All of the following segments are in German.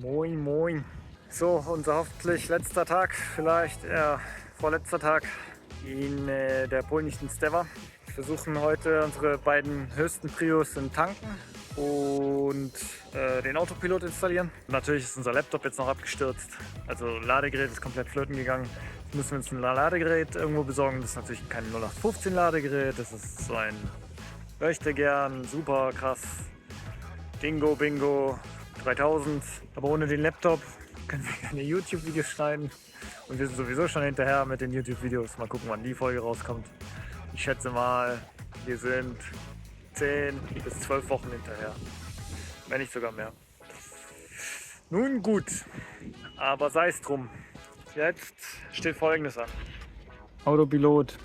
Moin, moin. So, unser hoffentlich letzter Tag, vielleicht eher vorletzter Tag in der polnischen Stewa. Wir versuchen heute unsere beiden höchsten Prios in Tanken und den Autopilot installieren. Natürlich ist unser Laptop jetzt noch abgestürzt, also Ladegerät ist komplett flöten gegangen. Jetzt müssen wir uns ein Ladegerät irgendwo besorgen. Das ist natürlich kein 0815 Ladegerät, das ist so ein möchte gern, super krass, Dingo Bingo 3000. Aber ohne den Laptop können wir keine YouTube-Videos schneiden. Und wir sind sowieso schon hinterher mit den YouTube-Videos. Mal gucken, wann die Folge rauskommt. Ich schätze mal, wir sind 10 bis 12 Wochen hinterher. Wenn nicht sogar mehr. Nun gut, aber sei es drum. Jetzt steht Folgendes an. Autopilot.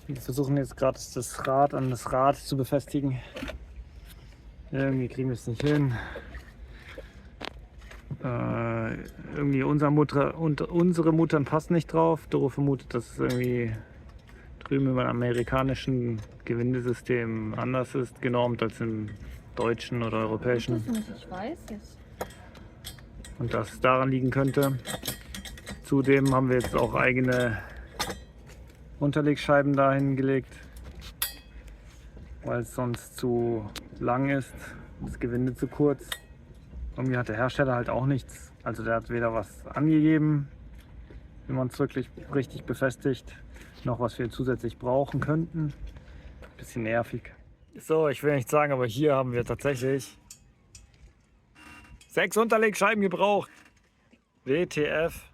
Wir versuchen jetzt gerade das Rad an das Rad zu befestigen. Irgendwie kriegen wir es nicht hin. Irgendwie unsere Muttern passen nicht drauf. Doro vermutet, dass es irgendwie drüben über dem amerikanischen Gewindesystem anders ist, genormt als im deutschen oder europäischen. Das nicht, ich weiß es. Und dass es daran liegen könnte. Zudem haben wir jetzt auch eigene Unterlegscheiben dahin gelegt, weil es sonst zu lang ist, das Gewinde zu kurz. Irgendwie hat der Hersteller halt auch nichts. Also der hat weder was angegeben, wie man es wirklich richtig befestigt, noch was wir zusätzlich brauchen könnten. Bisschen nervig. So, ich will nicht sagen, aber hier haben wir tatsächlich 6 Unterlegscheiben gebraucht. WTF.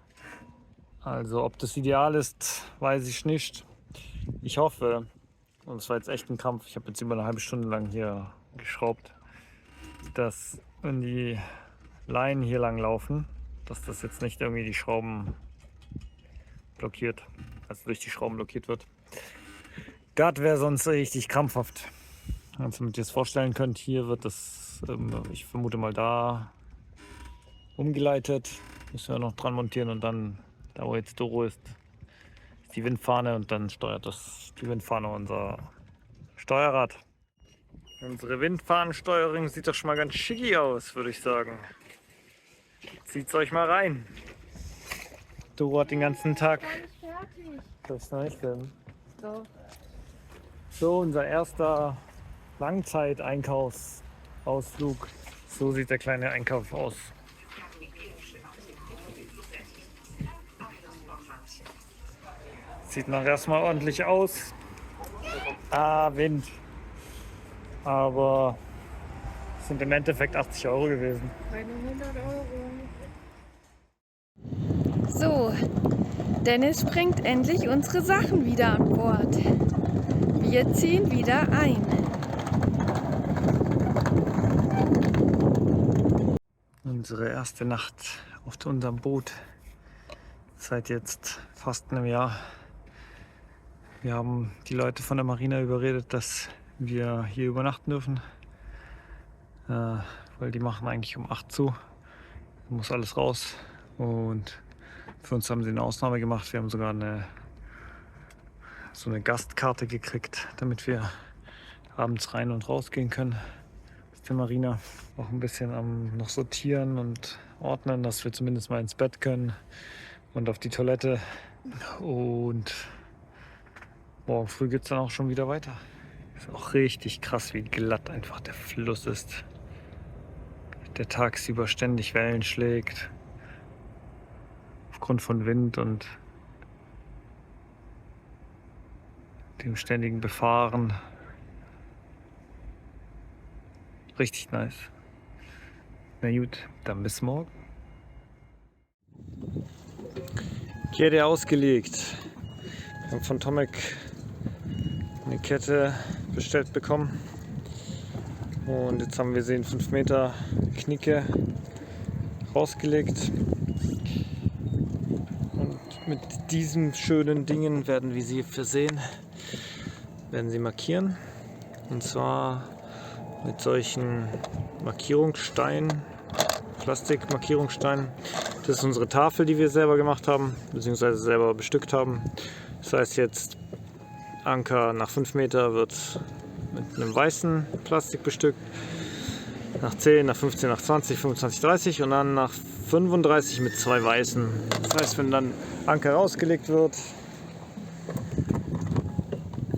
Also ob das ideal ist, weiß ich nicht. Ich hoffe, und es war jetzt echt ein Kampf, ich habe jetzt über eine halbe Stunde lang hier geschraubt, dass wenn die Leinen hier lang laufen, dass das jetzt nicht irgendwie die Schrauben blockiert, also durch die Schrauben blockiert wird. Das wäre sonst richtig krampfhaft. Also damit ihr es vorstellen könnt, hier wird das, ich vermute mal da, umgeleitet. Müssen wir noch dran montieren und dann, da wo jetzt Doro ist, ist die Windfahne und dann steuert das die Windfahne unser Steuerrad. Unsere Windfahnensteuerung sieht doch schon mal ganz schicki aus, würde ich sagen. Zieht's euch mal rein. Doro hat den ganzen Tag. Das ist noch nicht drin. So, unser erster Langzeit-Einkaufsausflug. So sieht der kleine Einkauf aus. Sieht noch erstmal ordentlich aus. Wind. Aber es sind im Endeffekt 80 Euro gewesen. Keine 100 Euro. So, Dennis bringt endlich unsere Sachen wieder an Bord. Wir ziehen wieder ein. Unsere erste Nacht auf unserem Boot seit jetzt fast einem Jahr. Wir haben die Leute von der Marina überredet, dass wir hier übernachten dürfen, weil die machen eigentlich um 8 zu. Da muss alles raus und für uns haben sie eine Ausnahme gemacht. Wir haben sogar so eine Gastkarte gekriegt, damit wir abends rein und raus gehen können aus der Marina. Auch ein bisschen am noch sortieren und ordnen, dass wir zumindest mal ins Bett können und auf die Toilette. Und morgen früh geht es dann auch schon wieder weiter. Ist auch richtig krass, wie glatt einfach der Fluss ist. Der tagsüber ständig Wellen schlägt. Aufgrund von Wind und dem ständigen Befahren. Richtig nice. Na gut, dann bis morgen. Kette ausgelegt. Wir haben von Tomek eine Kette bestellt bekommen. Und jetzt haben wir sie in 5 Meter Knicke rausgelegt. Und mit diesen schönen Dingen werden wir sie versehen. Werden sie markieren. Und zwar mit solchen Markierungssteinen, Plastikmarkierungssteinen. Das ist unsere Tafel, die wir selber gemacht haben, beziehungsweise selber bestückt haben. Das heißt jetzt, Anker nach 5 Meter wird mit einem weißen Plastik bestückt. Nach 10, nach 15, nach 20, 25, 30 und dann nach 35 mit 2 weißen. Das heißt, wenn dann Anker rausgelegt wird,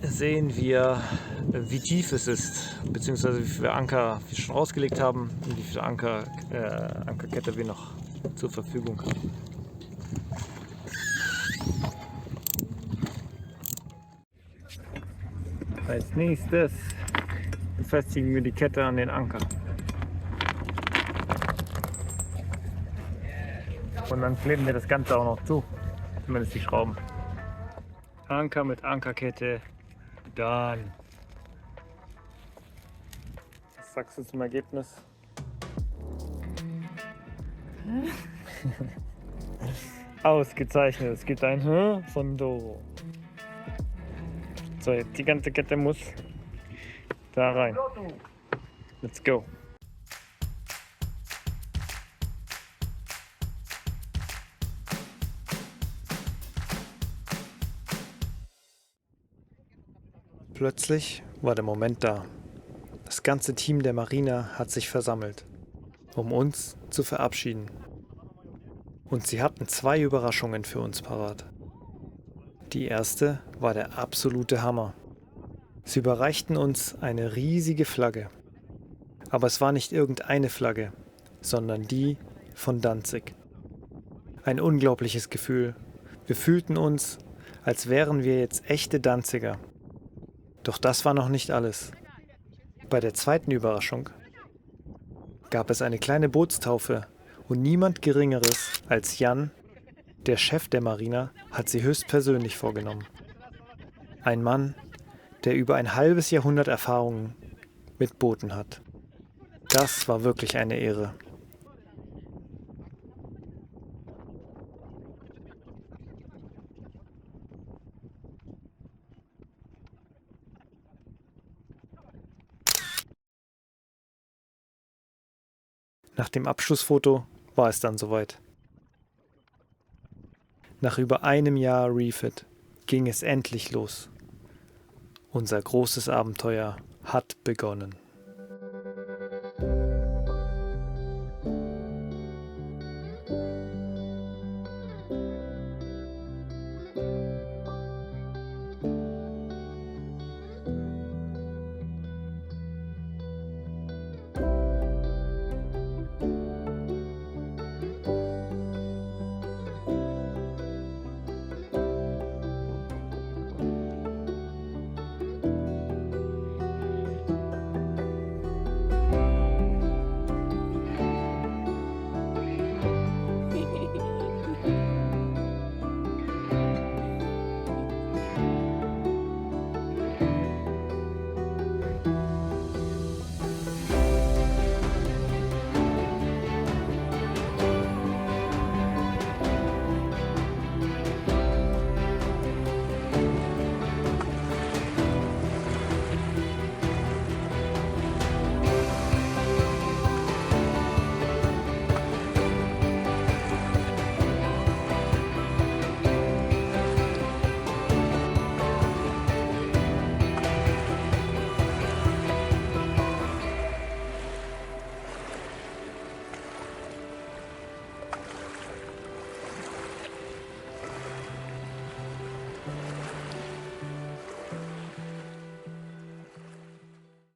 sehen wir, wie tief es ist, beziehungsweise wie viele Anker wir schon rausgelegt haben und wie viele Ankerkette wir noch zur Verfügung haben. Als nächstes befestigen wir die Kette an den Anker. Und dann kleben wir das Ganze auch noch zu, zumindest die Schrauben. Anker mit Ankerkette, dann. Was sagst du zum Ergebnis? Ausgezeichnet, es gibt ein von Doro. So, jetzt die ganze Kette muss da rein. Let's go. Plötzlich war der Moment da. Das ganze Team der Marina hat sich versammelt, um uns zu verabschieden. Und sie hatten 2 Überraschungen für uns parat. Die erste war der absolute Hammer. Sie überreichten uns eine riesige Flagge. Aber es war nicht irgendeine Flagge, sondern die von Danzig. Ein unglaubliches Gefühl. Wir fühlten uns, als wären wir jetzt echte Danziger. Doch das war noch nicht alles. Bei der zweiten Überraschung gab es eine kleine Bootstaufe und niemand Geringeres als Jan, der Chef der Marina, hat sie höchstpersönlich vorgenommen. Ein Mann, der über ein halbes Jahrhundert Erfahrung mit Booten hat. Das war wirklich eine Ehre. Nach dem Abschlussfoto war es dann soweit. Nach über einem Jahr Refit ging es endlich los. Unser großes Abenteuer hat begonnen.